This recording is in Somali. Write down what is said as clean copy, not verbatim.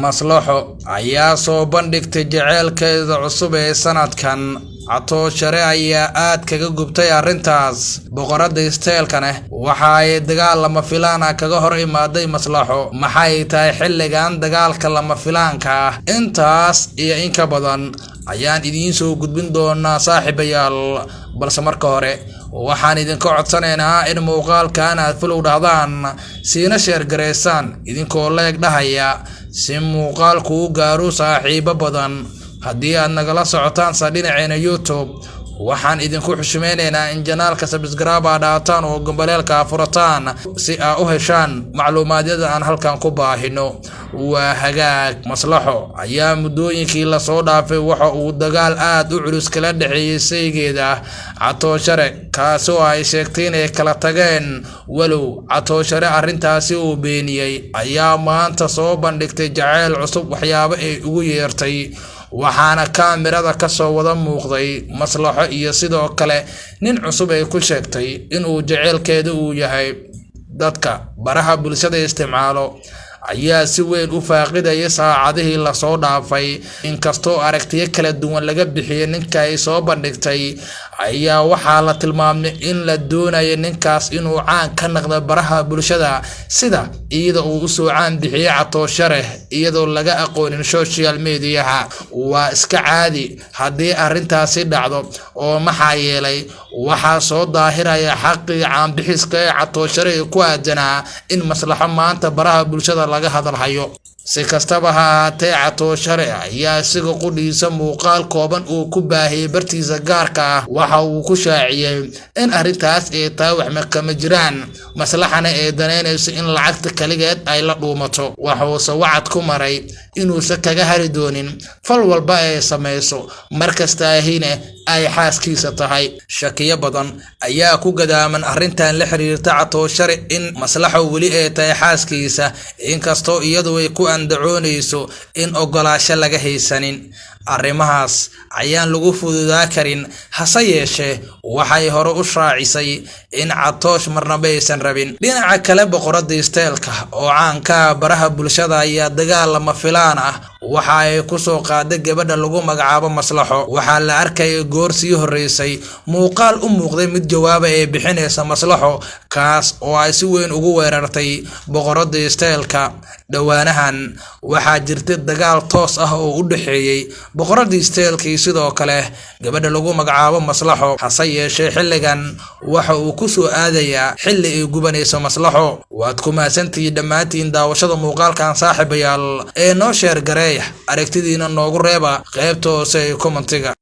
maslaxo ayaa soo bandhigtay jaceylkeeda cusub ee sanadkan. Catooshare ayaa aad kaga gubtay arrintaas. Boqorada isteelkana waxa ay dagaal lama filaan ah kaga hor imaaday maslaxo. Maxay tahay xilligan dagaalka lama filaanka ah? Intaas iyo in ka badan ayaan idiin soo gudbin doonaa saaxiibayaal. Balse marka hore waxaan idinka codsanaynaa in muuqaalkan aad follow dhahdaan, siina share gareysaan idinkoo leeg dhahaya si muuqaalku u gaaro saaxiibo badan. Haddii aad nagala socotaan dhinaceena YouTube, waxaan idinku xushmeynaynaa in janaalka subscribe dhaataan oo gambaleelka furataan si aad u heshaan macluumaadyada aan halkan ku baahino. Waa hagaag. Maslaxo ayaa muddooyinkii la soo dhaafay waxa uu dagaal aad u culus kala dhaxeeyay saygeeda Catooshare, kaasoo ay sheegtay inay kala tageen. Walow Catooshare arrintaasi uu beeniyay, ayaa maanta soo bandhigtay jacayl cusub waxyaabo ay ugu yeertay. Waxaana kaamirada ka soo wada muuqday maslaxo iyo sidoo kale nin cusub ay ku sheegtay inuu jaceylkeedu uu yahay. Dadka baraha bulshada isticmaalo ayaa si weyn u faaqidaya saacadihii la soo dhaafay. Inkastoo aragtiyo kala duwan laga bixiyay ninka ay soo bandhigtay, ayaa waxaa la tilmaamay in la doonayo ninkaas inuu caan ka noqdo baraha bulshada, sida iyada uu u soo caan bixiyay Catooshare iyadoo laga aqoonin social media. Waa iska caadi haddii arrintaasi dhacdo, oo maxaa yeelay waxaa soo daahiraya xaqii caan bixiska ee Catooshare ku aadanaa in maslaxo maanta baraha bulshada laga hadalhayo. Si kastaba ha ahaatee, Catooshare ayaa isaga qudhiisa muuqaal kooban uu ku baahiyay bartiisa gaarka ah. Waxa uu ku shaaciyay in arrintaas ay tahay wax kama jiraan, maslaxana ay daneynayso in lacagta kaligeed ay la dhuumato. Wuxuuse wacad ku maray inuusan kaga hari doonin fal walba ay samayso, markasta ahina ay xaaskiisa tahay. Shakiyo badan ayaa ku gadaaman arrintan la xiriirta Catooshare in maslaxo weli ay tahay xaaskiisa, inkastoo iyadu ay ku andacoonayso in ogolaasho laga haysanin. Arrimahaas ayaan lagu fududaa karin, hase yeeshee waxay hore u raacisay in Catoosh marnaba aysan rabin. Dhinaca kale, boqorada isteelka oo caan ka ah baraha bulshada ayaa dagaal lama filaan ah waxa ay ku soo qaaday gabadha lagu magacaabo Maslaxo. Waxaa la arkay goor sii horeysay muuqaal u muuqday mid jawaab ay bixinaysa Maslaxo, kaas oo ay si weyn ugu weerartay boqorada isteelka. Dhawaanahan waxaa jirtay dagaal toos ah oo u dhaxeeyay boqorada isteelka iyo sidoo kale gabadha lagu magacaabo Maslaxo. Hase yeeshee xilligan waxa uu ku soo aadayaa xilli ay gubanayso Maslaxo. Waad ku mahadsantihiin dhammaantiin daawashada muuqaalkan saaxiibayaal. Noo share gareeya aragtidiina noogu reeba qaybta hoose ee commentiga.